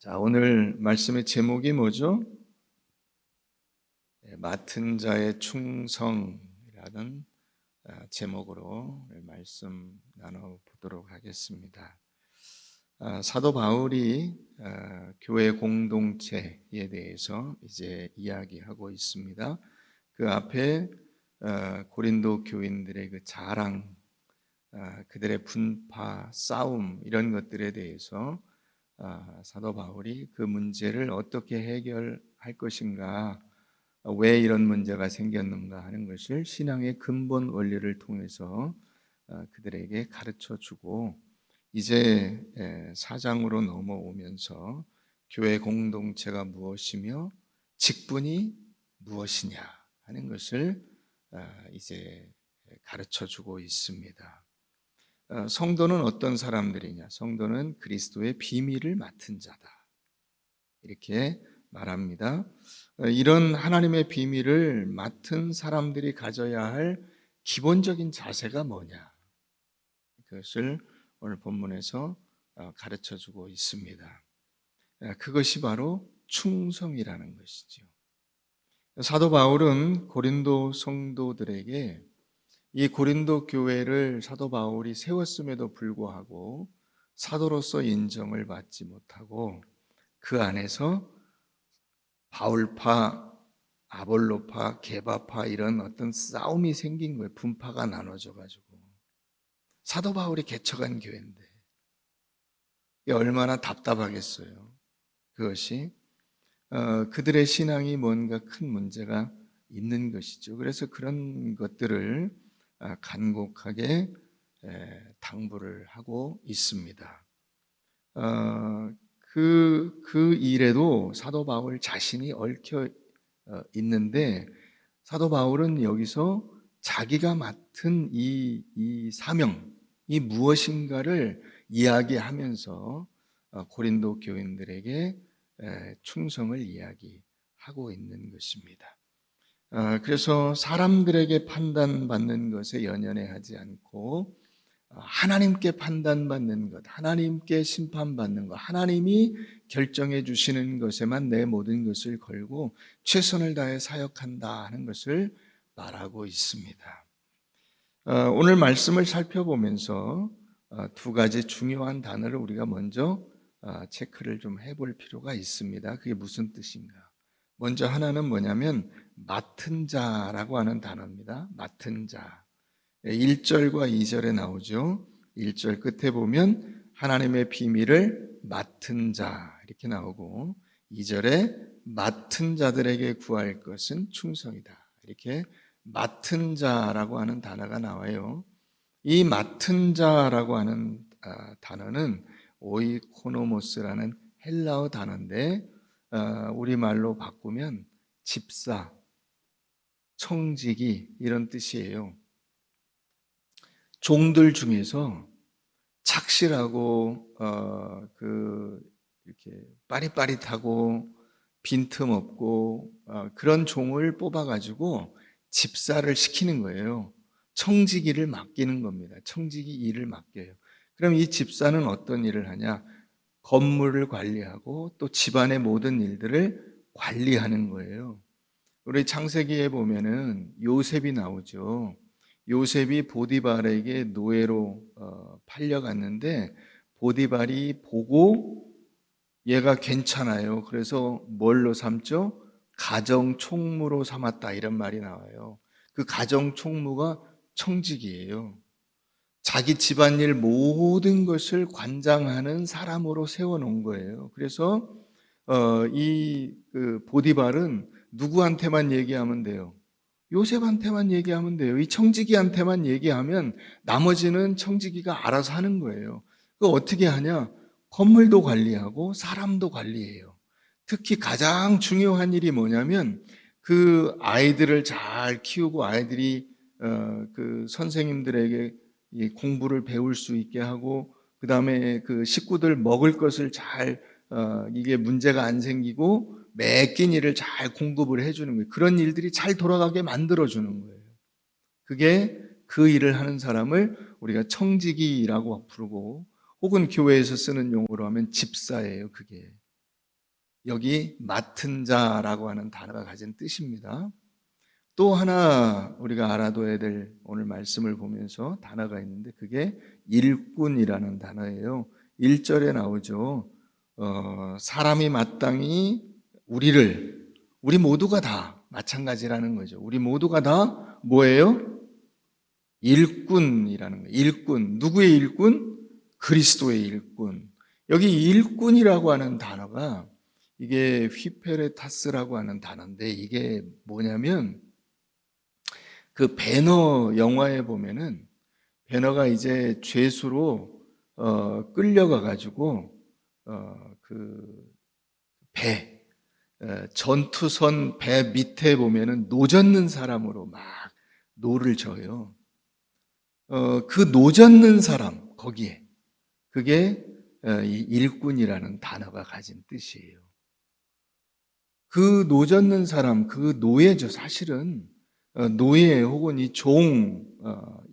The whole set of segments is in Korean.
자, 오늘 말씀의 제목이 뭐죠? 맡은 자의 충성이라는 제목으로 말씀 나눠보도록 하겠습니다. 사도 바울이 교회 공동체에 대해서 이제 이야기하고 있습니다. 그 앞에 고린도 교인들의 그 자랑, 그들의 분파, 싸움 이런 것들에 대해서 사도 바울이 그 문제를 어떻게 해결할 것인가, 왜 이런 문제가 생겼는가 하는 것을 신앙의 근본 원리를 통해서 그들에게 가르쳐 주고, 이제 4장으로 넘어오면서 교회 공동체가 무엇이며 직분이 무엇이냐 하는 것을 이제 가르쳐 주고 있습니다. 성도는 어떤 사람들이냐? 성도는 그리스도의 비밀을 맡은 자다, 이렇게 말합니다. 이런 하나님의 비밀을 맡은 사람들이 가져야 할 기본적인 자세가 뭐냐? 그것을 오늘 본문에서 가르쳐 주고 있습니다. 그것이 바로 충성이라는 것이죠. 사도 바울은 고린도 성도들에게 이 고린도 교회를 사도 바울이 세웠음에도 불구하고 사도로서 인정을 받지 못하고 그 안에서 바울파, 아볼로파, 게바파 이런 어떤 싸움이 생긴 거예요. 분파가 나눠져 가지고. 사도 바울이 개척한 교회인데 이게 얼마나 답답하겠어요. 그것이 그들의 신앙이 뭔가 큰 문제가 있는 것이죠. 그래서 그런 것들을 간곡하게 당부를 하고 있습니다. 그 일에도 사도 바울 자신이 얽혀 있는데, 사도 바울은 여기서 자기가 맡은 이 사명이 무엇인가를 이야기하면서 고린도 교인들에게 충성을 이야기하고 있는 것입니다. 그래서 사람들에게 판단받는 것에 연연해하지 않고 하나님께 판단받는 것, 하나님께 심판받는 것, 하나님이 결정해 주시는 것에만 내 모든 것을 걸고 최선을 다해 사역한다 하는 것을 말하고 있습니다. 오늘 말씀을 살펴보면서 두 가지 중요한 단어를 우리가 먼저 체크를 좀 해볼 필요가 있습니다. 그게 무슨 뜻인가? 먼저 하나는 뭐냐면 맡은 자라고 하는 단어입니다. 맡은 자. 1절과 2절에 나오죠. 1절 끝에 보면 하나님의 비밀을 맡은 자 이렇게 나오고, 2절에 맡은 자들에게 구할 것은 충성이다, 이렇게 맡은 자라고 하는 단어가 나와요. 이 맡은 자라고 하는 단어는 오이코노모스라는 헬라어 단어인데 우리말로 바꾸면 집사, 청지기 이런 뜻이에요. 종들 중에서 착실하고 이렇게 빠릿빠릿하고 빈틈없고 그런 종을 뽑아가지고 집사를 시키는 거예요. 청지기를 맡기는 겁니다. 청지기 일을 맡겨요. 그럼 이 집사는 어떤 일을 하냐? 건물을 관리하고 또 집안의 모든 일들을 관리하는 거예요. 우리 창세기에 보면은 요셉이 나오죠. 요셉이 보디발에게 노예로 팔려갔는데 보디발이 보고 얘가 괜찮아요. 그래서 뭘로 삼죠? 가정 총무로 삼았다, 이런 말이 나와요. 그 가정 총무가 청직이에요. 자기 집안일 모든 것을 관장하는 사람으로 세워놓은 거예요. 그래서 이 보디발은 누구한테만 얘기하면 돼요? 요셉한테만 얘기하면 돼요. 이 청지기한테만 얘기하면 나머지는 청지기가 알아서 하는 거예요. 그 어떻게 하냐? 건물도 관리하고 사람도 관리해요. 특히 가장 중요한 일이 뭐냐면 그 아이들을 잘 키우고 아이들이 그 선생님들에게 이 공부를 배울 수 있게 하고, 그 다음에 그 식구들 먹을 것을 잘 이게 문제가 안 생기고 매 끼 일을 잘 공급을 해주는 거예요. 그런 일들이 잘 돌아가게 만들어주는 거예요. 그게 그 일을 하는 사람을 우리가 청지기라고 부르고, 혹은 교회에서 쓰는 용어로 하면 집사예요. 그게 여기 맡은 자라고 하는 단어가 가진 뜻입니다. 또 하나 우리가 알아둬야 될 오늘 말씀을 보면서 단어가 있는데 그게 일꾼이라는 단어예요. 1절에 나오죠. 사람이 마땅히 우리 모두가 다 마찬가지라는 거죠. 우리 모두가 다 뭐예요? 일꾼이라는 거예요. 일꾼. 누구의 일꾼? 그리스도의 일꾼. 여기 일꾼이라고 하는 단어가 이게 휘페레타스라고 하는 단어인데 이게 뭐냐면 그 배너 영화에 보면은 배너가 이제 죄수로 끌려가 가지고 그 배 전투선 배 밑에 보면은 노 젓는 사람으로 막 노를 져요. 그 노 젓는 사람 거기에 그게 이 일꾼이라는 단어가 가진 뜻이에요. 그 노 젓는 사람, 그 노예죠. 사실은 노예 혹은 이 종,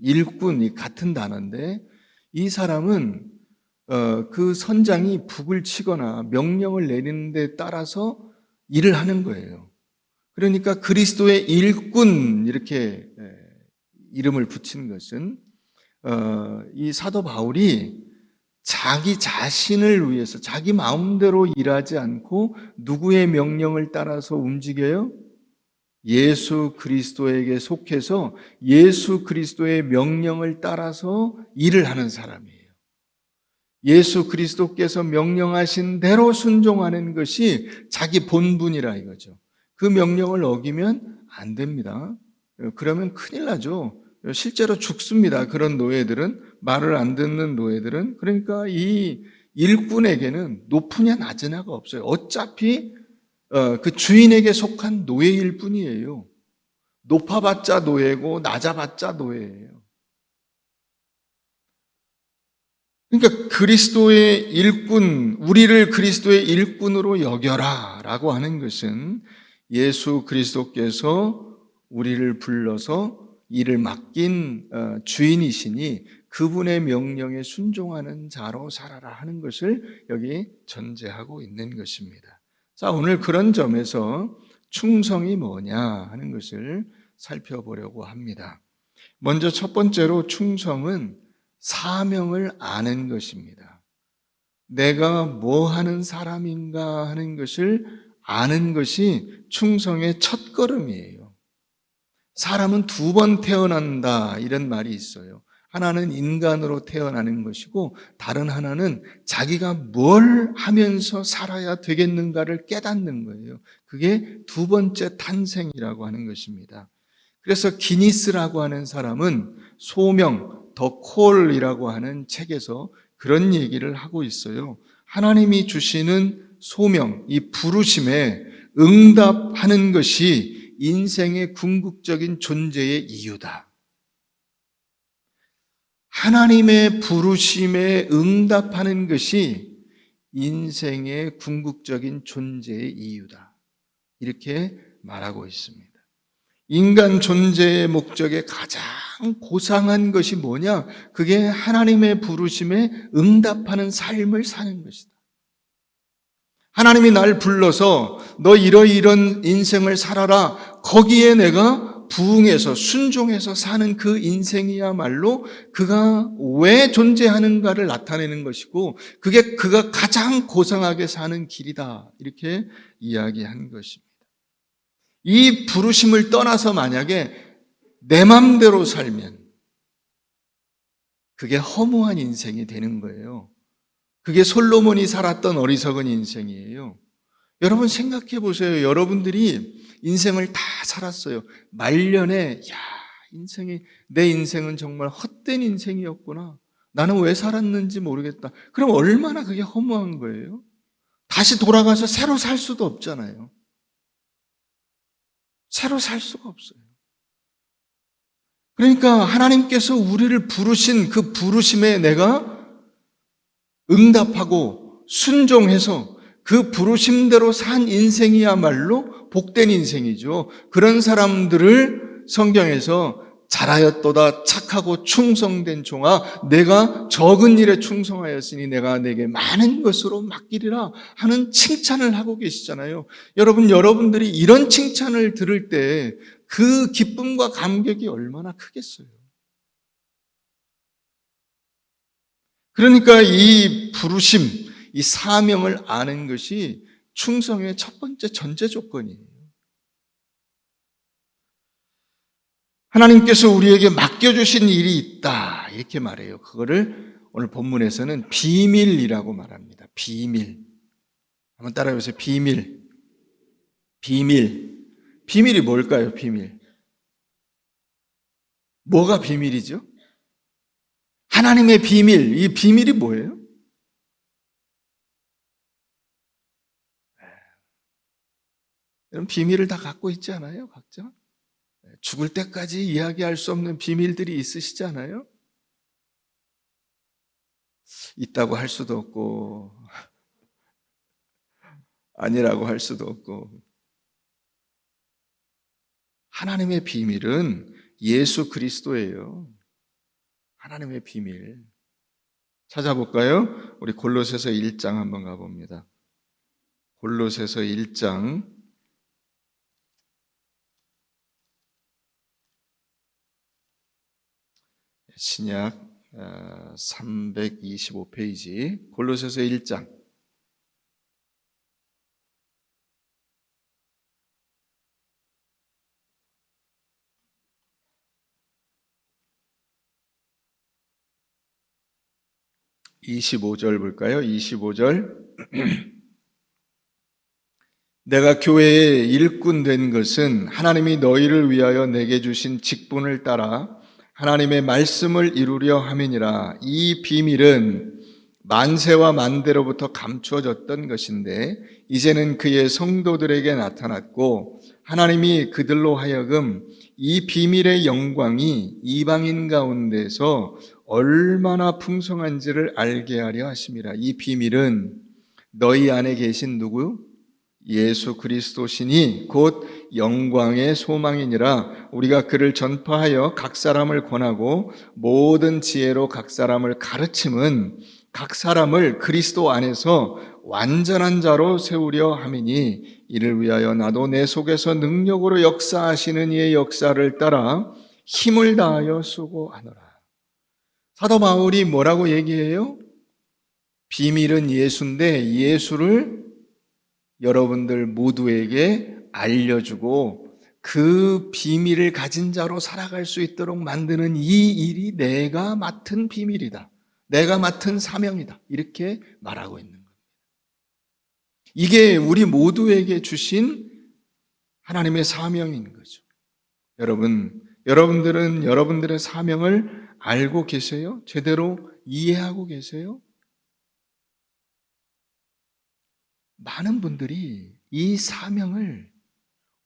일꾼이 같은 단어인데 이 사람은 그 선장이 북을 치거나 명령을 내리는 데 따라서 일을 하는 거예요. 그러니까 그리스도의 일꾼 이렇게 이름을 붙인 것은 이 사도 바울이 자기 자신을 위해서 자기 마음대로 일하지 않고 누구의 명령을 따라서 움직여요? 예수 그리스도에게 속해서 예수 그리스도의 명령을 따라서 일을 하는 사람이에요. 예수 그리스도께서 명령하신 대로 순종하는 것이 자기 본분이라 이거죠. 그 명령을 어기면 안 됩니다. 그러면 큰일 나죠. 실제로 죽습니다. 그런 노예들은, 말을 안 듣는 노예들은. 그러니까 이 일꾼에게는 높으냐 낮으냐가 없어요. 어차피 그 주인에게 속한 노예일 뿐이에요. 높아봤자 노예고 낮아봤자 노예예요. 그러니까 그리스도의 일꾼, 우리를 그리스도의 일꾼으로 여겨라 라고 하는 것은 예수 그리스도께서 우리를 불러서 일을 맡긴 주인이시니 그분의 명령에 순종하는 자로 살아라 하는 것을 여기 전제하고 있는 것입니다. 자, 오늘 그런 점에서 충성이 뭐냐 하는 것을 살펴보려고 합니다. 먼저 첫 번째로 충성은 사명을 아는 것입니다. 내가 뭐 하는 사람인가 하는 것을 아는 것이 충성의 첫 걸음이에요. 사람은 2번 태어난다 이런 말이 있어요. 하나는 인간으로 태어나는 것이고 다른 하나는 자기가 뭘 하면서 살아야 되겠는가를 깨닫는 거예요. 그게 2번째 탄생이라고 하는 것입니다. 그래서 기니스라고 하는 사람은 소명, 더 콜이라고 하는 책에서 그런 얘기를 하고 있어요. 하나님이 주시는 소명, 이 부르심에 응답하는 것이 인생의 궁극적인 존재의 이유다. 하나님의 부르심에 응답하는 것이 인생의 궁극적인 존재의 이유다. 이렇게 말하고 있습니다. 인간 존재의 목적의 가장 고상한 것이 뭐냐? 그게 하나님의 부르심에 응답하는 삶을 사는 것이다. 하나님이 날 불러서 너 이런 인생을 살아라. 거기에 내가 부응해서 순종해서 사는 그 인생이야말로 그가 왜 존재하는가를 나타내는 것이고 그게 그가 가장 고상하게 사는 길이다. 이렇게 이야기한 것입니다. 이 부르심을 떠나서 만약에 내 맘대로 살면 그게 허무한 인생이 되는 거예요. 그게 솔로몬이 살았던 어리석은 인생이에요. 여러분 생각해 보세요. 여러분들이 인생을 다 살았어요. 말년에 내 인생은 정말 헛된 인생이었구나. 나는 왜 살았는지 모르겠다. 그럼 얼마나 그게 허무한 거예요? 다시 돌아가서 새로 살 수도 없잖아요. 새로 살 수가 없어요. 그러니까 하나님께서 우리를 부르신 그 부르심에 내가 응답하고 순종해서 그 부르심대로 산 인생이야말로 복된 인생이죠. 그런 사람들을 성경에서 잘하였도다 착하고 충성된 종아 내가 적은 일에 충성하였으니 내가 내게 많은 것으로 맡기리라 하는 칭찬을 하고 계시잖아요. 여러분들이 이런 칭찬을 들을 때 그 기쁨과 감격이 얼마나 크겠어요. 그러니까 이 부르심, 이 사명을 아는 것이 충성의 첫 번째 전제 조건이에요. 하나님께서 우리에게 맡겨주신 일이 있다 이렇게 말해요. 그거를 오늘 본문에서는 비밀이라고 말합니다. 비밀. 한번 따라해보세요. 비밀. 비밀. 비밀이 뭘까요? 비밀. 뭐가 비밀이죠? 하나님의 비밀. 이 비밀이 뭐예요? 여러분 비밀을 다 갖고 있지 않아요? 각자? 죽을 때까지 이야기할 수 없는 비밀들이 있으시지 않아요? 있다고 할 수도 없고 아니라고 할 수도 없고. 하나님의 비밀은 예수 그리스도예요. 하나님의 비밀. 찾아볼까요? 우리 골로새서 1장 한번 가봅니다. 골로새서 1장 신약 325페이지 골로새서 1장 25절 볼까요? 25절 내가 교회의 일꾼 된 것은 하나님이 너희를 위하여 내게 주신 직분을 따라 하나님의 말씀을 이루려 함이니라. 이 비밀은 만세와 만대로부터 감추어졌던 것인데 이제는 그의 성도들에게 나타났고 하나님이 그들로 하여금 이 비밀의 영광이 이방인 가운데서 얼마나 풍성한지를 알게 하려 하심이라. 이 비밀은 너희 안에 계신 누구? 예수 그리스도시니 곧 영광의 소망이니라. 우리가 그를 전파하여 각 사람을 권하고 모든 지혜로 각 사람을 가르침은 각 사람을 그리스도 안에서 완전한 자로 세우려 함이니 이를 위하여 나도 내 속에서 능력으로 역사하시는 이의 역사를 따라 힘을 다하여 수고하노라. 사도 바울이 뭐라고 얘기해요? 비밀은 예수인데 예수를 여러분들 모두에게 알려주고 그 비밀을 가진 자로 살아갈 수 있도록 만드는 이 일이 내가 맡은 비밀이다. 내가 맡은 사명이다. 이렇게 말하고 있는 겁니다. 이게 우리 모두에게 주신 하나님의 사명인 거죠. 여러분들은 여러분들의 사명을 알고 계세요? 제대로 이해하고 계세요? 많은 분들이 이 사명을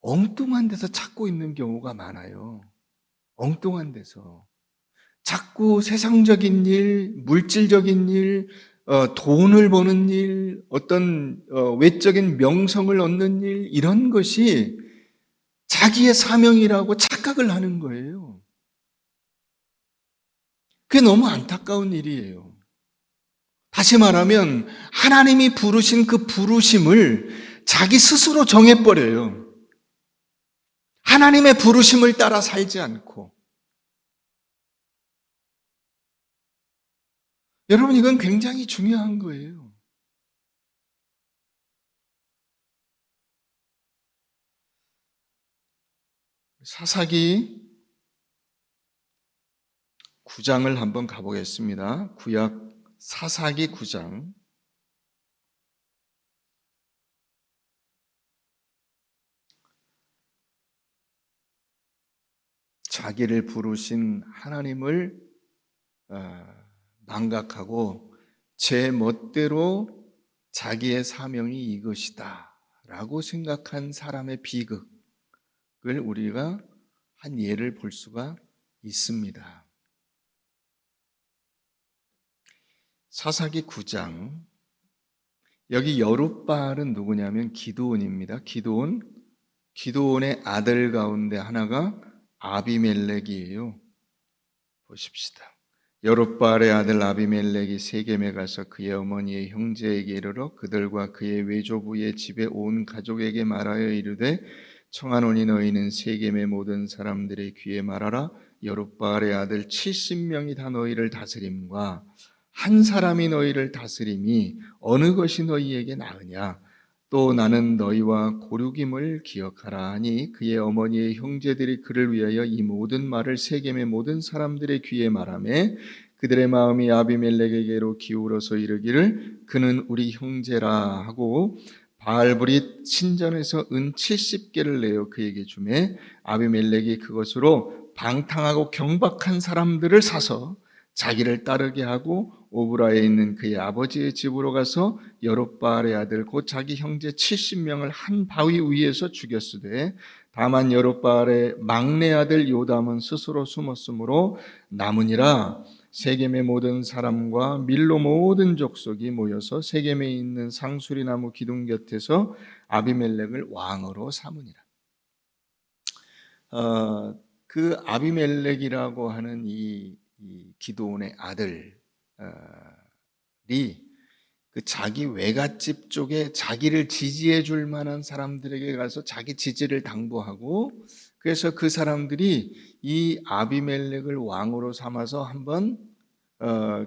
엉뚱한 데서 찾고 있는 경우가 많아요. 엉뚱한 데서. 자꾸 세상적인 일, 물질적인 일, 돈을 버는 일, 어떤 외적인 명성을 얻는 일, 이런 것이 자기의 사명이라고 착각을 하는 거예요. 그게 너무 안타까운 일이에요. 다시 말하면 하나님이 부르신 그 부르심을 자기 스스로 정해버려요. 하나님의 부르심을 따라 살지 않고. 여러분, 이건 굉장히 중요한 거예요. 사사기 9장을 한번 가보겠습니다. 구약 사사기 9장. 자기를 부르신 하나님을 망각하고 제 멋대로 자기의 사명이 이것이다 라고 생각한 사람의 비극을 우리가 한 예를 볼 수가 있습니다. 사사기 9장, 여기 여룻바알은 누구냐면 기드온입니다. 기드온의 아들 가운데 하나가 아비멜렉이에요. 보십시다. 여룹바알의 아들 아비멜렉이 세겜에 가서 그의 어머니의 형제에게 이르러 그들과 그의 외조부의 집에 온 가족에게 말하여 이르되 청하노니 너희는 세겜의 모든 사람들의 귀에 말하라. 여룹바알의 아들 70명이 다 너희를 다스림과 한 사람이 너희를 다스림이 어느 것이 너희에게 나으냐. 또 나는 너희와 고륙임을 기억하라 하니 그의 어머니의 형제들이 그를 위하여 이 모든 말을 세겜의 모든 사람들의 귀에 말하매 그들의 마음이 아비멜렉에게로 기울어서 이르기를 그는 우리 형제라 하고 바알브릿 신전에서 은 70개를 내어 그에게 주매 아비멜렉이 그것으로 방탕하고 경박한 사람들을 사서 자기를 따르게 하고 오브라에 있는 그의 아버지의 집으로 가서 여룹바알의 아들 곧 자기 형제 70명을 한 바위 위에서 죽였으되 다만 여룹바알의 막내 아들 요담은 스스로 숨었으므로 남으니라. 세겜의 모든 사람과 밀로 모든 족속이 모여서 세겜에 있는 상수리나무 기둥 곁에서 아비멜렉을 왕으로 삼으니라. 그 아비멜렉이라고 하는 이 기드온의 아들이 그 자기 외갓집 쪽에 자기를 지지해 줄 만한 사람들에게 가서 자기 지지를 당부하고 그래서 그 사람들이 이 아비멜렉을 왕으로 삼아서 한번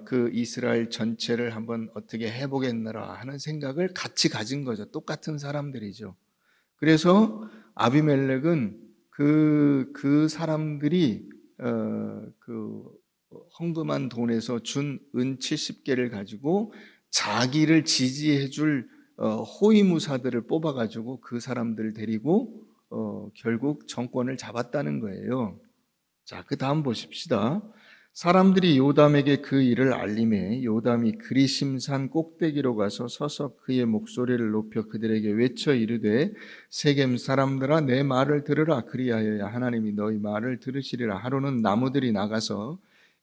그 이스라엘 전체를 한번 어떻게 해보겠느라 하는 생각을 같이 가진 거죠. 똑같은 사람들이죠. 그래서 아비멜렉은 그 사람들이 그 헌금한 돈에서 준 은 70개를 가지고 자기를 지지해 줄 호위무사들을 뽑아가지고 그 사람들을 데리고 결국 정권을 잡았다는 거예요. 자, 그 다음 보십시다. 사람들이 요담에게 그 일을 알림해 요담이 그리심산 꼭대기로 가서 서서 그의 목소리를 높여 그들에게 외쳐 이르되 세겜 사람들아 내 말을 들으라. 그리하여야 하나님이 너희 말을 들으시리라. 하루는 나무들이 나가서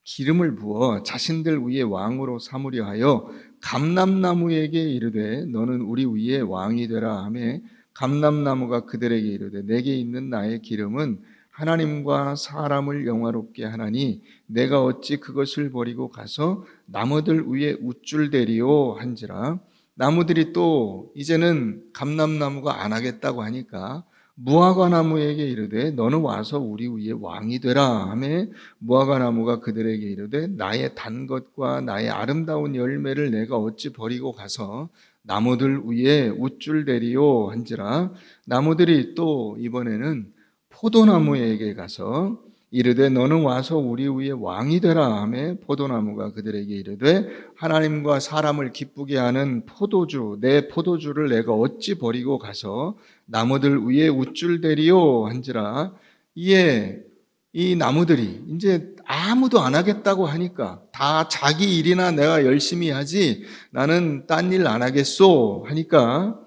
기름을 부어 자신들 위에 왕으로 삼으려 하여 감람나무에게 이르되 너는 우리 위에 왕이 되라 하매 감람나무가 그들에게 이르되 내게 있는 나의 기름은 하나님과 사람을 영화롭게 하나니 내가 어찌 그것을 버리고 가서 나무들 위에 우쭐대리오 한지라. 나무들이 또 이제는 감람나무가 안 하겠다고 하니까 무화과 나무에게 이르되 너는 와서 우리 위에 왕이 되라 하매 무화과 나무가 그들에게 이르되 나의 단 것과 나의 아름다운 열매를 내가 어찌 버리고 가서 나무들 위에 우쭐대리오 한지라. 나무들이 또 이번에는 포도나무에게 가서 이르되 너는 와서 우리 위에 왕이 되라 하매 포도나무가 그들에게 이르되 하나님과 사람을 기쁘게 하는 포도주 내 포도주를 내가 어찌 버리고 가서 나무들 위에 우쭐대리오 한지라. 이에 이 나무들이 이제 아무도 안 하겠다고 하니까 다 자기 일이나 내가 열심히 하지 나는 딴 일 안 하겠소 하니까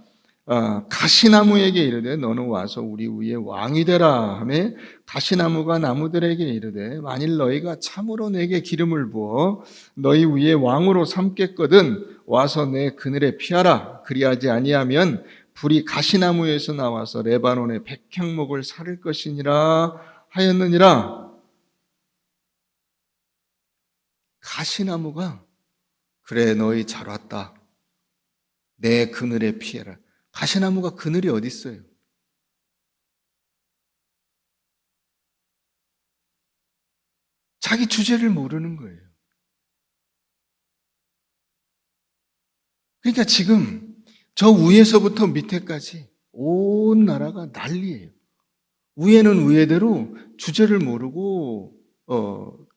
가시나무에게 이르되 너는 와서 우리 위에 왕이 되라 하매 가시나무가 나무들에게 이르되 만일 너희가 참으로 내게 기름을 부어 너희 위에 왕으로 삼겠거든 와서 내 그늘에 피하라. 그리하지 아니하면 불이 가시나무에서 나와서 레바논의 백향목을 사를 것이니라 하였느니라. 가시나무가 그래 너희 잘 왔다. 내 그늘에 피해라. 가시나무가 그늘이 어디 있어요? 자기 주제를 모르는 거예요. 그러니까 지금 저 위에서부터 밑에까지 온 나라가 난리예요. 위에는 위에대로 주제를 모르고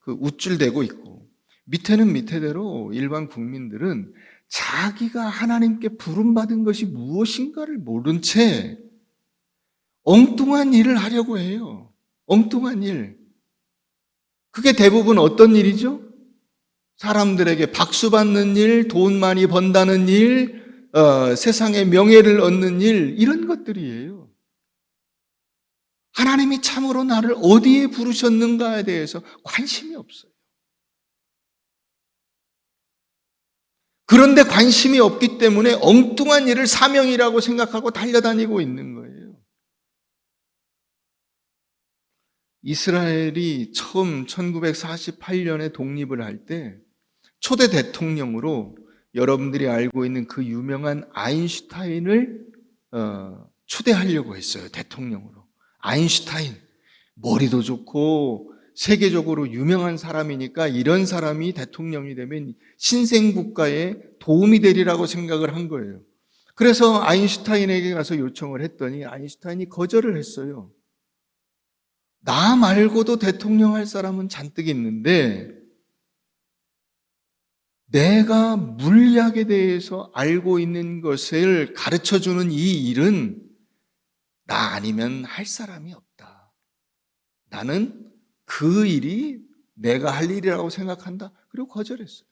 우쭐대고 있고 밑에는 밑에대로 일반 국민들은 자기가 하나님께 부름받은 것이 무엇인가를 모른 채 엉뚱한 일을 하려고 해요. 엉뚱한 일. 그게 대부분 어떤 일이죠? 사람들에게 박수 받는 일, 돈 많이 번다는 일, 세상에 명예를 얻는 일, 이런 것들이에요. 하나님이 참으로 나를 어디에 부르셨는가에 대해서 관심이 없어요. 그런데 관심이 없기 때문에 엉뚱한 일을 사명이라고 생각하고 달려다니고 있는 거예요. 이스라엘이 처음 1948년에 독립을 할 때 초대 대통령으로 여러분들이 알고 있는 그 유명한 아인슈타인을 초대하려고 했어요. 대통령으로. 아인슈타인, 머리도 좋고 세계적으로 유명한 사람이니까 이런 사람이 대통령이 되면 신생국가에 도움이 되리라고 생각을 한 거예요. 그래서 아인슈타인에게 가서 요청을 했더니 아인슈타인이 거절을 했어요. 나 말고도 대통령 할 사람은 잔뜩 있는데 내가 물리학에 대해서 알고 있는 것을 가르쳐주는 이 일은 나 아니면 할 사람이 없다. 나는 그 일이 내가 할 일이라고 생각한다. 그리고 거절했어요.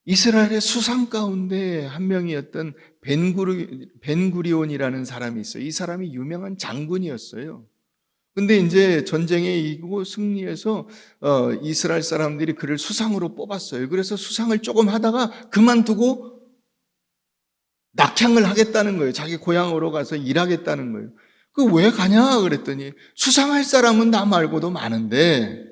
이스라엘의 수상 가운데 한 명이었던 벤구리온이라는 사람이 있어요. 이 사람이 유명한 장군이었어요. 근데 이제 전쟁에 이기고 승리해서 이스라엘 사람들이 그를 수상으로 뽑았어요. 그래서 수상을 조금 하다가 그만두고 낙향을 하겠다는 거예요. 자기 고향으로 가서 일하겠다는 거예요. 그 왜 가냐 그랬더니 수상할 사람은 나 말고도 많은데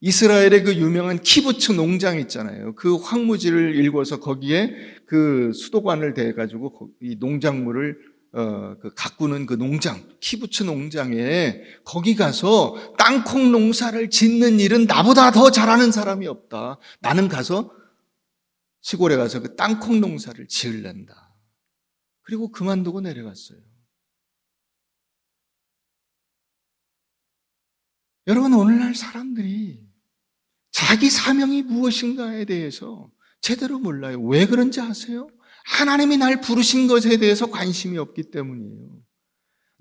이스라엘의 그 유명한 키부츠 농장 있잖아요. 그 황무지를 일궈서 거기에 그 수도관을 대가지고 이 농작물을 그 가꾸는 그 농장, 키부츠 농장에 거기 가서 땅콩 농사를 짓는 일은 나보다 더 잘하는 사람이 없다. 나는 가서 시골에 가서 그 땅콩 농사를 지을란다. 그리고 그만두고 내려갔어요. 여러분, 오늘날 사람들이 자기 사명이 무엇인가에 대해서 제대로 몰라요. 왜 그런지 아세요? 하나님이 날 부르신 것에 대해서 관심이 없기 때문이에요.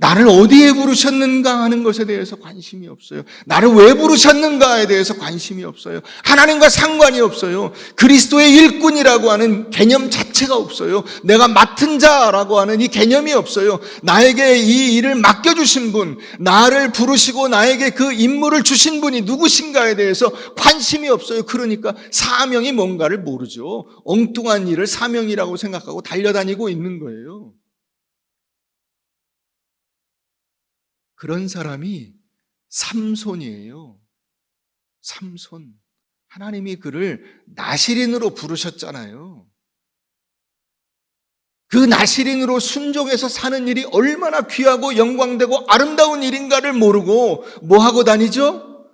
나를 어디에 부르셨는가 하는 것에 대해서 관심이 없어요. 나를 왜 부르셨는가에 대해서 관심이 없어요. 하나님과 상관이 없어요. 그리스도의 일꾼이라고 하는 개념 자체가 없어요. 내가 맡은 자라고 하는 이 개념이 없어요. 나에게 이 일을 맡겨주신 분, 나를 부르시고 나에게 그 임무를 주신 분이 누구신가에 대해서 관심이 없어요. 그러니까 사명이 뭔가를 모르죠. 엉뚱한 일을 사명이라고 생각하고 달려다니고 있는 거예요. 그런 사람이 삼손이에요. 삼손. 하나님이 그를 나실인으로 부르셨잖아요. 그 나실인으로 순종해서 사는 일이 얼마나 귀하고 영광되고 아름다운 일인가를 모르고 뭐 하고 다니죠?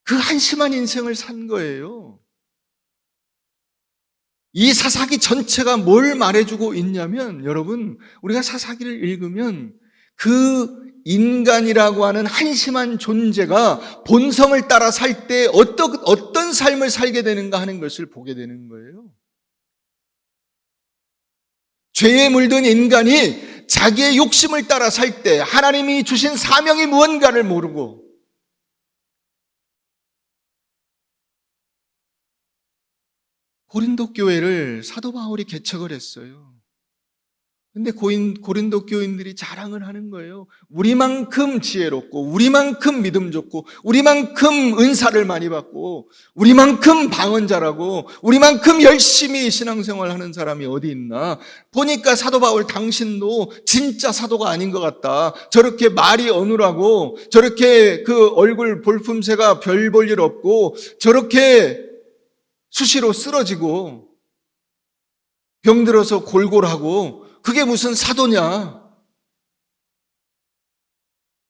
그 한심한 인생을 산 거예요. 이 사사기 전체가 뭘 말해주고 있냐면 여러분 우리가 사사기를 읽으면 그 인간이라고 하는 한심한 존재가 본성을 따라 살 때 어떤 삶을 살게 되는가 하는 것을 보게 되는 거예요. 죄에 물든 인간이 자기의 욕심을 따라 살 때 하나님이 주신 사명이 무언가를 모르고 고린도 교회를 사도 바울이 개척을 했어요. 근데 고린도 교인들이 자랑을 하는 거예요. 우리만큼 지혜롭고, 우리만큼 믿음 좋고, 우리만큼 은사를 많이 받고, 우리만큼 방언자라고, 우리만큼 열심히 신앙생활 하는 사람이 어디 있나? 보니까 사도 바울 당신도 진짜 사도가 아닌 것 같다. 저렇게 말이 어눌하고, 저렇게 그 얼굴 볼품새가 별 볼 일 없고, 저렇게 수시로 쓰러지고 병들어서 골골하고 그게 무슨 사도냐?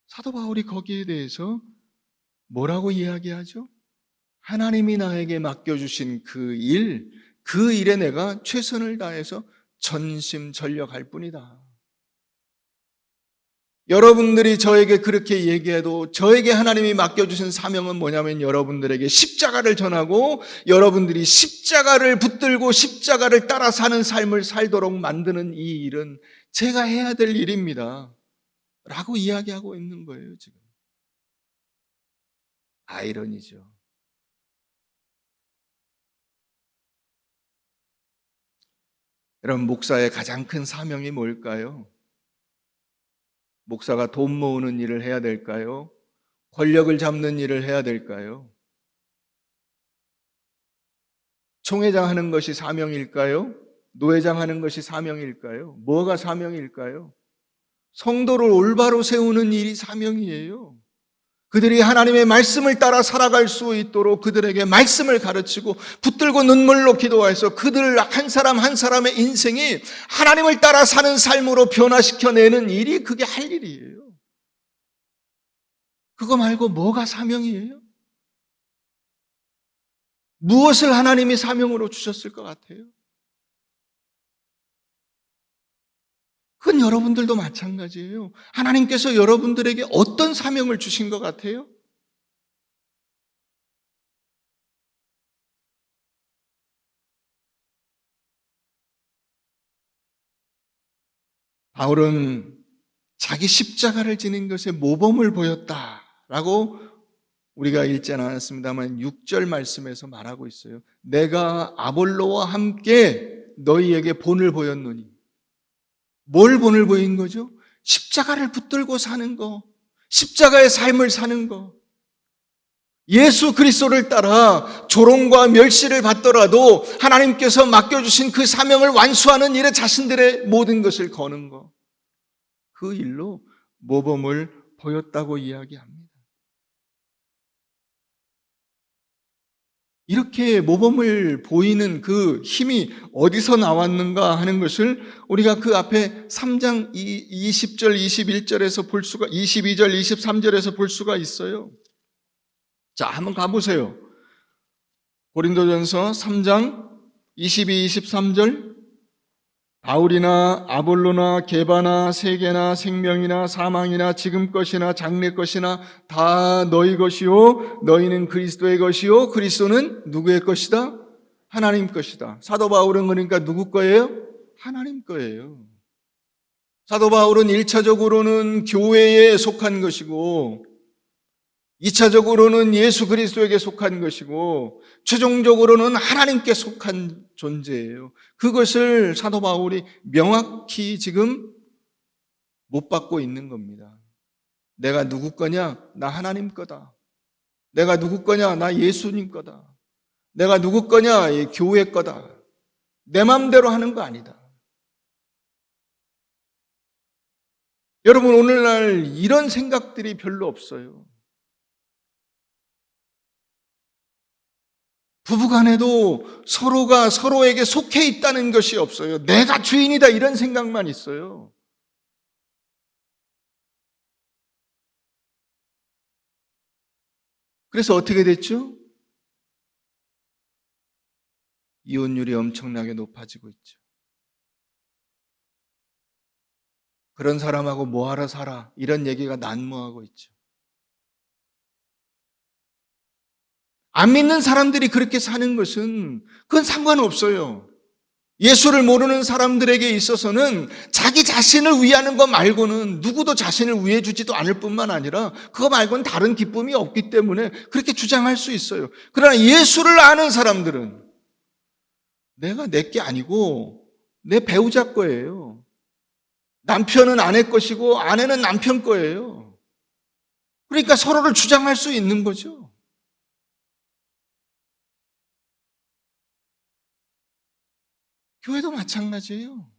사도 바울이 거기에 대해서 뭐라고 이야기하죠? 하나님이 나에게 맡겨주신 그 일에 내가 최선을 다해서 전심전력할 뿐이다. 여러분들이 저에게 그렇게 얘기해도 저에게 하나님이 맡겨주신 사명은 뭐냐면 여러분들에게 십자가를 전하고 여러분들이 십자가를 붙들고 십자가를 따라 사는 삶을 살도록 만드는 이 일은 제가 해야 될 일입니다. 라고 이야기하고 있는 거예요, 지금. 아이러니죠. 여러분, 목사의 가장 큰 사명이 뭘까요? 목사가 돈 모으는 일을 해야 될까요? 권력을 잡는 일을 해야 될까요? 총회장 하는 것이 사명일까요? 노회장 하는 것이 사명일까요? 뭐가 사명일까요? 성도를 올바로 세우는 일이 사명이에요. 그들이 하나님의 말씀을 따라 살아갈 수 있도록 그들에게 말씀을 가르치고 붙들고 눈물로 기도해서 그들 한 사람 한 사람의 인생이 하나님을 따라 사는 삶으로 변화시켜내는 일이 그게 할 일이에요. 그거 말고 뭐가 사명이에요? 무엇을 하나님이 사명으로 주셨을 것 같아요? 그건 여러분들도 마찬가지예요. 하나님께서 여러분들에게 어떤 사명을 주신 것 같아요? 바울은 자기 십자가를 지닌 것에 모범을 보였다라고 우리가 읽지 않았습니다만 6절 말씀에서 말하고 있어요. 내가 아볼로와 함께 너희에게 본을 보였노니. 뭘 본을 보인 거죠? 십자가를 붙들고 사는 거, 십자가의 삶을 사는 거. 예수 그리스도를 따라 조롱과 멸시를 받더라도 하나님께서 맡겨주신 그 사명을 완수하는 일에 자신들의 모든 것을 거는 거. 그 일로 모범을 보였다고 이야기합니다. 이렇게 모범을 보이는 그 힘이 어디서 나왔는가 하는 것을 우리가 그 앞에 3장 20절, 21절에서 볼 수가, 22절, 23절에서 볼 수가 있어요. 자, 한번 가보세요. 고린도전서 3장 22, 23절. 바울이나 아볼로나 게바나 세계나 생명이나 사망이나 지금 것이나 장래 것이나 다 너희 것이요 너희는 그리스도의 것이요 그리스도는 누구의 것이다? 하나님 것이다. 사도 바울은 그러니까 누구 거예요? 하나님 거예요. 사도 바울은 1차적으로는 교회에 속한 것이고 2차적으로는 예수 그리스도에게 속한 것이고 최종적으로는 하나님께 속한 존재예요. 그것을 사도 바울이 명확히 지금 못 받고 있는 겁니다. 내가 누구 거냐? 나 하나님 거다. 내가 누구 거냐? 나 예수님 거다. 내가 누구 거냐? 이 교회 거다. 내 마음대로 하는 거 아니다. 여러분, 오늘날 이런 생각들이 별로 없어요. 부부간에도 서로가 서로에게 속해 있다는 것이 없어요. 내가 주인이다 이런 생각만 있어요. 그래서 어떻게 됐죠? 이혼율이 엄청나게 높아지고 있죠. 그런 사람하고 뭐하러 살아? 이런 얘기가 난무하고 있죠. 안 믿는 사람들이 그렇게 사는 것은 그건 상관없어요. 예수를 모르는 사람들에게 있어서는 자기 자신을 위하는 것 말고는 누구도 자신을 위해 주지도 않을 뿐만 아니라 그거 말고는 다른 기쁨이 없기 때문에 그렇게 주장할 수 있어요. 그러나 예수를 아는 사람들은 내가 내 게 아니고 내 배우자 거예요. 남편은 아내 것이고 아내는 남편 거예요. 그러니까 서로를 주장할 수 있는 거죠. 교회도 마찬가지예요.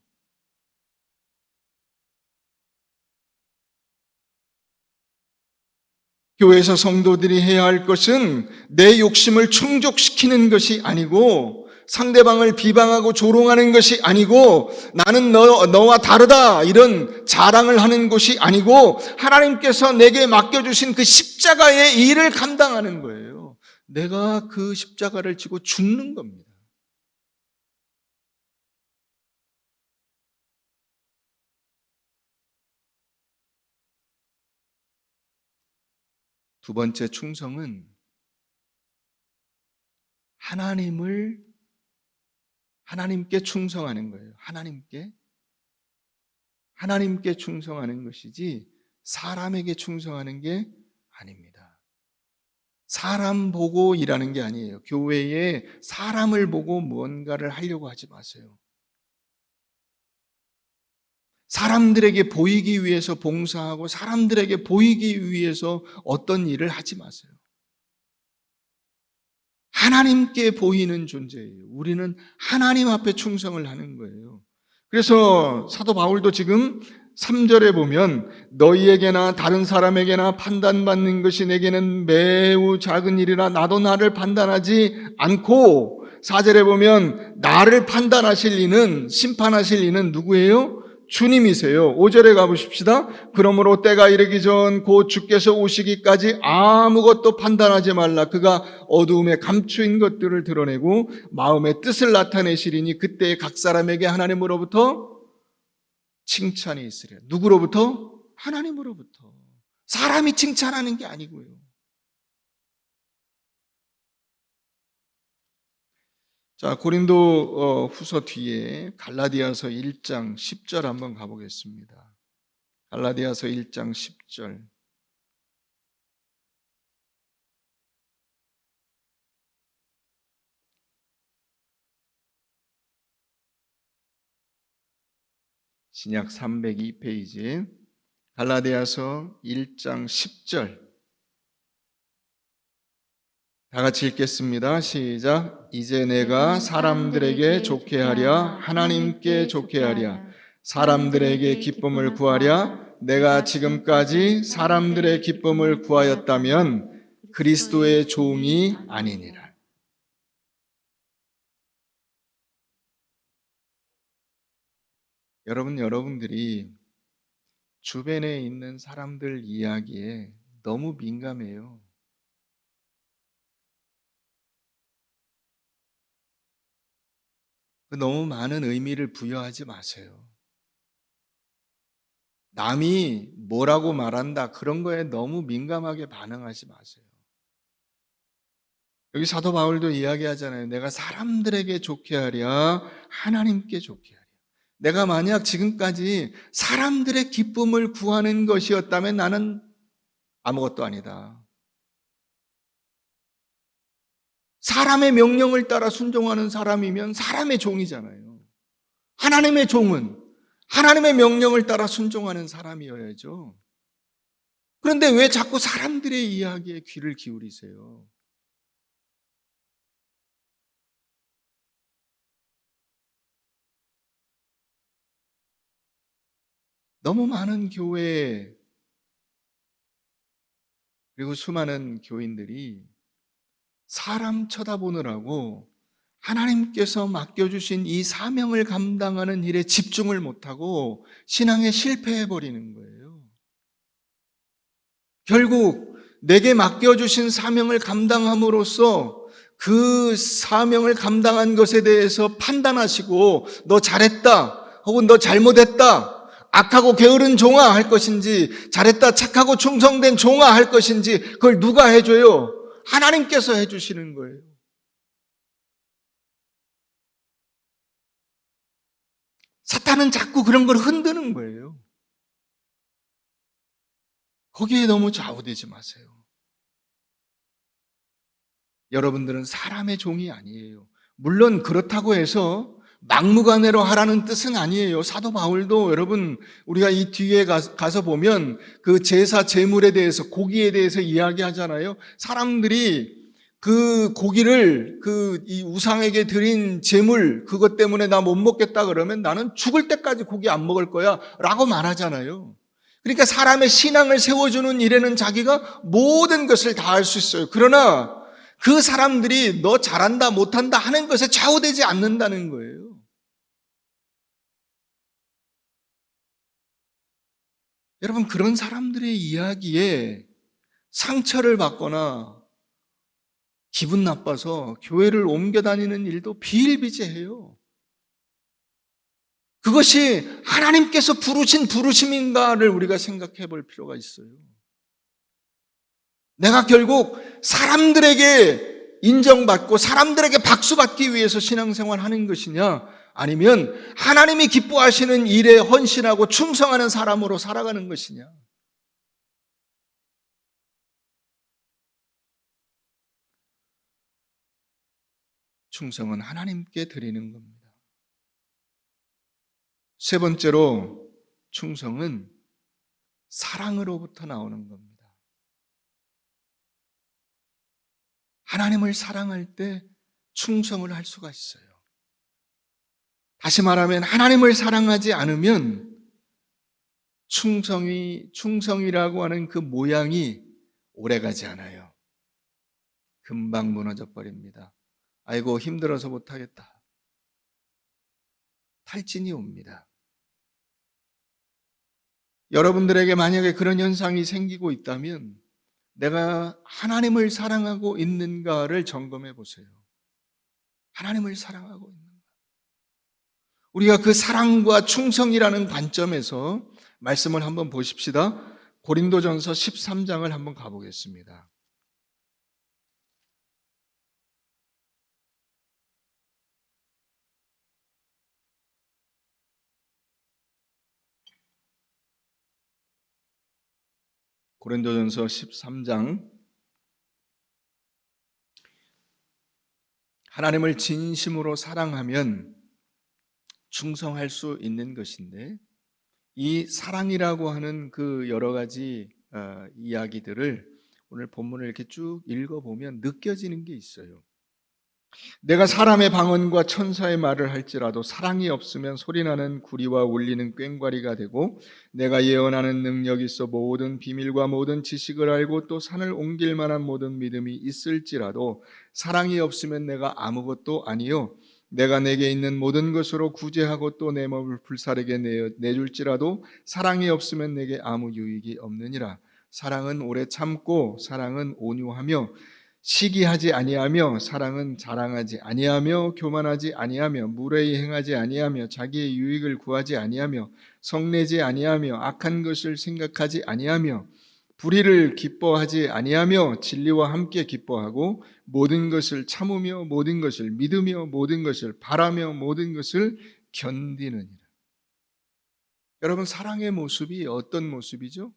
교회에서 성도들이 해야 할 것은 내 욕심을 충족시키는 것이 아니고 상대방을 비방하고 조롱하는 것이 아니고 나는 너와 다르다 이런 자랑을 하는 것이 아니고 하나님께서 내게 맡겨주신 그 십자가의 일을 감당하는 거예요. 내가 그 십자가를 지고 죽는 겁니다. 두 번째 충성은 하나님께 충성하는 거예요. 하나님께 충성하는 것이지 사람에게 충성하는 게 아닙니다. 사람 보고 일하는 게 아니에요. 교회에 사람을 보고 무언가를 하려고 하지 마세요. 사람들에게 보이기 위해서 봉사하고 사람들에게 보이기 위해서 어떤 일을 하지 마세요. 하나님께 보이는 존재예요. 우리는 하나님 앞에 충성을 하는 거예요. 그래서 사도 바울도 지금 3절에 보면 너희에게나 다른 사람에게나 판단받는 것이 내게는 매우 작은 일이라 나도 나를 판단하지 않고, 4절에 보면 나를 판단하실 이는, 심판하실 이는 누구예요? 주님이세요. 5절에 가보십시다. 그러므로 때가 이르기 전 곧 주께서 오시기까지 아무것도 판단하지 말라. 그가 어두움에 감추인 것들을 드러내고 마음의 뜻을 나타내시리니 그때 각 사람에게 하나님으로부터 칭찬이 있으리라. 누구로부터? 하나님으로부터. 사람이 칭찬하는 게 아니고요. 자, 고린도 후서 뒤에 갈라디아서 1장 10절 한번 가보겠습니다. 갈라디아서 1장 10절. 신약 302페이지 갈라디아서 1장 10절. 다 같이 읽겠습니다. 시작. 이제 내가 사람들에게 좋게 하랴 하나님께 좋게 하랴 사람들에게 기쁨을 구하랴 내가 지금까지 사람들의 기쁨을 구하였다면 그리스도의 종이 아니니라. 여러분들이 주변에 있는 사람들 이야기에 너무 민감해요. 너무 많은 의미를 부여하지 마세요. 남이 뭐라고 말한다 그런 거에 너무 민감하게 반응하지 마세요. 여기 사도 바울도 이야기하잖아요. 내가 사람들에게 좋게 하랴 하나님께 좋게 하랴. 내가 만약 지금까지 사람들의 기쁨을 구하는 것이었다면 나는 아무것도 아니다. 사람의 명령을 따라 순종하는 사람이면 사람의 종이잖아요. 하나님의 종은 하나님의 명령을 따라 순종하는 사람이어야죠. 그런데 왜 자꾸 사람들의 이야기에 귀를 기울이세요? 너무 많은 교회 그리고 수많은 교인들이 사람 쳐다보느라고 하나님께서 맡겨주신 이 사명을 감당하는 일에 집중을 못하고 신앙에 실패해버리는 거예요. 결국 내게 맡겨주신 사명을 감당함으로써 그 사명을 감당한 것에 대해서 판단하시고 너 잘했다 혹은 너 잘못했다 악하고 게으른 종아 할 것인지 잘했다 착하고 충성된 종아 할 것인지 그걸 누가 해줘요? 하나님께서 해주시는 거예요. 사탄은 자꾸 그런 걸 흔드는 거예요. 거기에 너무 좌우되지 마세요. 여러분들은 사람의 종이 아니에요. 물론 그렇다고 해서 막무가내로 하라는 뜻은 아니에요. 사도 바울도 여러분 우리가 이 뒤에 가서 보면 그 제사 제물에 대해서 고기에 대해서 이야기하잖아요. 사람들이 그 고기를 이 우상에게 드린 제물 그것 때문에 나 못 먹겠다 그러면 나는 죽을 때까지 고기 안 먹을 거야 라고 말하잖아요. 그러니까 사람의 신앙을 세워주는 일에는 자기가 모든 것을 다 할 수 있어요. 그러나 그 사람들이 너 잘한다 못한다 하는 것에 좌우되지 않는다는 거예요. 여러분 그런 사람들의 이야기에 상처를 받거나 기분 나빠서 교회를 옮겨 다니는 일도 비일비재해요. 그것이 하나님께서 부르신 부르심인가를 우리가 생각해 볼 필요가 있어요. 내가 결국 사람들에게 인정받고 사람들에게 박수받기 위해서 신앙생활 하는 것이냐 아니면 하나님이 기뻐하시는 일에 헌신하고 충성하는 사람으로 살아가는 것이냐. 충성은 하나님께 드리는 겁니다. 세 번째로 충성은 사랑으로부터 나오는 겁니다. 하나님을 사랑할 때 충성을 할 수가 있어요. 다시 말하면 하나님을 사랑하지 않으면 충성이라고 하는 그 모양이 오래가지 않아요. 금방 무너져 버립니다. 아이고, 힘들어서 못하겠다. 탈진이 옵니다. 여러분들에게 만약에 그런 현상이 생기고 있다면 내가 하나님을 사랑하고 있는가를 점검해 보세요. 하나님을 사랑하고 있는가? 우리가 그 사랑과 충성이라는 관점에서 말씀을 한번 보십시다. 고린도전서 13장을 한번 가보겠습니다. 고린도전서 13장. 하나님을 진심으로 사랑하면 충성할 수 있는 것인데, 이 사랑이라고 하는 그 여러 가지 이야기들을 오늘 본문을 이렇게 쭉 읽어보면 느껴지는 게 있어요. 내가 사람의 방언과 천사의 말을 할지라도 사랑이 없으면 소리나는 구리와 울리는 꽹과리가 되고, 내가 예언하는 능력이 있어 모든 비밀과 모든 지식을 알고 또 산을 옮길 만한 모든 믿음이 있을지라도 사랑이 없으면 내가 아무것도 아니요 내가 내게 있는 모든 것으로 구제하고 또 내 몸을 불사르게 내줄지라도 사랑이 없으면 내게 아무 유익이 없느니라. 사랑은 오래 참고 사랑은 온유하며 시기하지 아니하며 사랑은 자랑하지 아니하며 교만하지 아니하며 무례히 행하지 아니하며 자기의 유익을 구하지 아니하며 성내지 아니하며 악한 것을 생각하지 아니하며 불의를 기뻐하지 아니하며 진리와 함께 기뻐하고 모든 것을 참으며 모든 것을 믿으며 모든 것을 바라며 모든 것을 견디느니라. 여러분, 사랑의 모습이 어떤 모습이죠?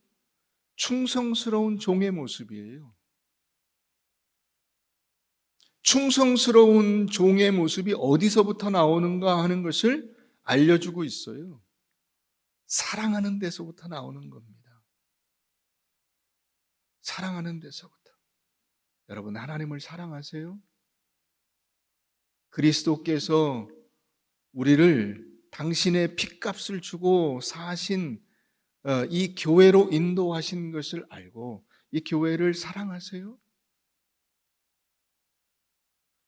충성스러운 종의 모습이에요. 충성스러운 종의 모습이 어디서부터 나오는가 하는 것을 알려주고 있어요. 사랑하는 데서부터 나오는 겁니다. 사랑하는 데서부터. 여러분, 하나님을 사랑하세요? 그리스도께서 우리를 당신의 핏값을 주고 사신 이 교회로 인도하신 것을 알고 이 교회를 사랑하세요?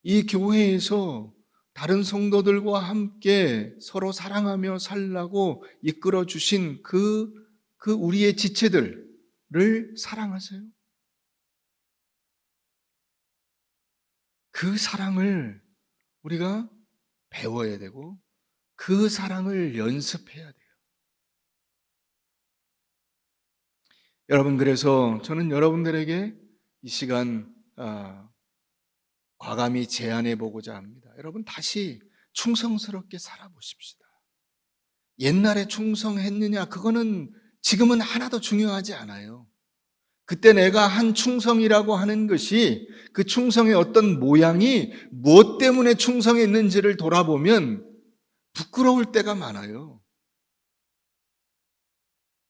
이 교회에서 다른 성도들과 함께 서로 사랑하며 살라고 이끌어 주신 그 우리의 지체들을 사랑하세요? 그 사랑을 우리가 배워야 되고 그 사랑을 연습해야 돼요. 여러분, 그래서 저는 여러분들에게 이 시간 과감히 제안해 보고자 합니다. 여러분, 다시 충성스럽게 살아보십시다. 옛날에 충성했느냐, 그거는 지금은 하나도 중요하지 않아요. 그때 내가 한 충성이라고 하는 것이 그 충성의 어떤 모양이 무엇 때문에 충성했는지를 돌아보면 부끄러울 때가 많아요.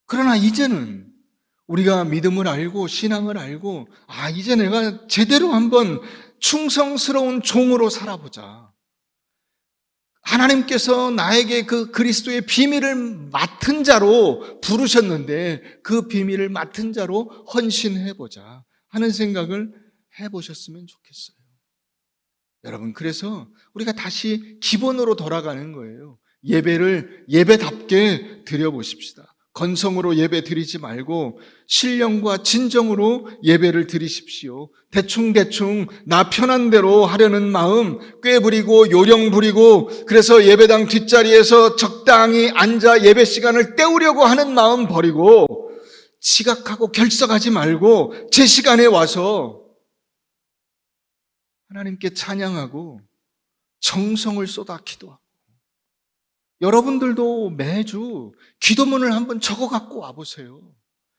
그러나 이제는 우리가 믿음을 알고 신앙을 알고 이제 내가 제대로 한번 충성스러운 종으로 살아보자. 하나님께서 나에게 그 그리스도의 비밀을 맡은 자로 부르셨는데 그 비밀을 맡은 자로 헌신해보자 하는 생각을 해보셨으면 좋겠어요. 여러분, 그래서 우리가 다시 기본으로 돌아가는 거예요. 예배를 예배답게 드려보십시다. 건성으로 예배 드리지 말고 신령과 진정으로 예배를 드리십시오. 대충대충 나 편한 대로 하려는 마음, 꾀부리고 요령부리고 그래서 예배당 뒷자리에서 적당히 앉아 예배 시간을 때우려고 하는 마음 버리고 지각하고 결석하지 말고 제 시간에 와서 하나님께 찬양하고 정성을 쏟아 기도하고, 여러분들도 매주 기도문을 한번 적어 갖고 와보세요.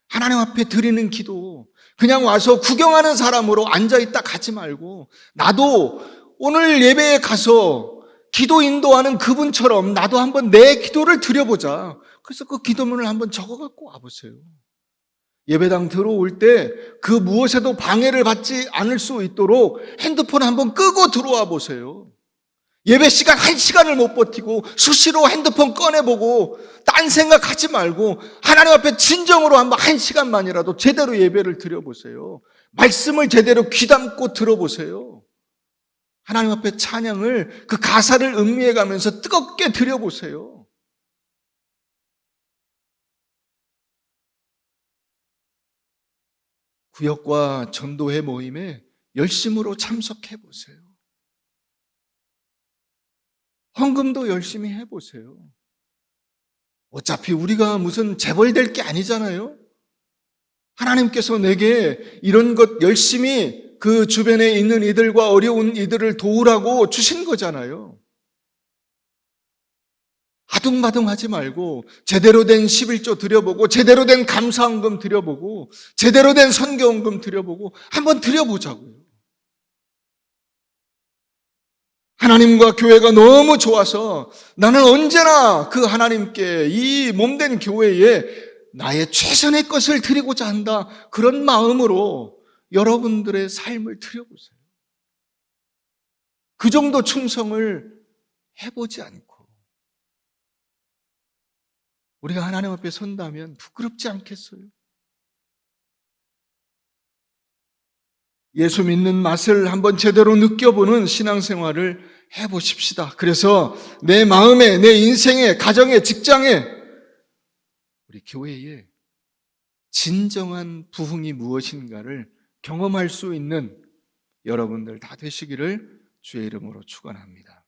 하나님 앞에 드리는 기도, 그냥 와서 구경하는 사람으로 앉아있다 가지 말고 나도 오늘 예배에 가서 기도 인도하는 그분처럼 나도 한번 내 기도를 드려보자. 그래서 그 기도문을 한번 적어 갖고 와보세요. 예배당 들어올 때 그 무엇에도 방해를 받지 않을 수 있도록 핸드폰 한번 끄고 들어와 보세요. 예배 시간 1시간을 못 버티고 수시로 핸드폰 꺼내보고 딴 생각하지 말고 하나님 앞에 진정으로 한번 1시간만이라도 제대로 예배를 드려보세요. 말씀을 제대로 귀담고 들어보세요. 하나님 앞에 찬양을, 그 가사를 음미해가면서 뜨겁게 드려보세요. 구역과 전도회 모임에 열심으로 참석해보세요. 헌금도 열심히 해보세요. 어차피 우리가 무슨 재벌될 게 아니잖아요. 하나님께서 내게 이런 것 열심히 그 주변에 있는 이들과 어려운 이들을 도우라고 주신 거잖아요. 아둥바둥하지 말고 제대로 된 11조 드려보고 제대로 된 감사헌금 드려보고 제대로 된 선교헌금 드려보고 한번 드려보자고요. 하나님과 교회가 너무 좋아서 나는 언제나 그 하나님께 이 몸된 교회에 나의 최선의 것을 드리고자 한다. 그런 마음으로 여러분들의 삶을 드려보세요. 그 정도 충성을 해보지 않고 우리가 하나님 앞에 선다면 부끄럽지 않겠어요? 예수 믿는 맛을 한번 제대로 느껴보는 신앙생활을 해보십시다. 그래서 내 마음에, 내 인생에, 가정에, 직장에, 우리 교회에 진정한 부흥이 무엇인가를 경험할 수 있는 여러분들 다 되시기를 주의 이름으로 축원합니다.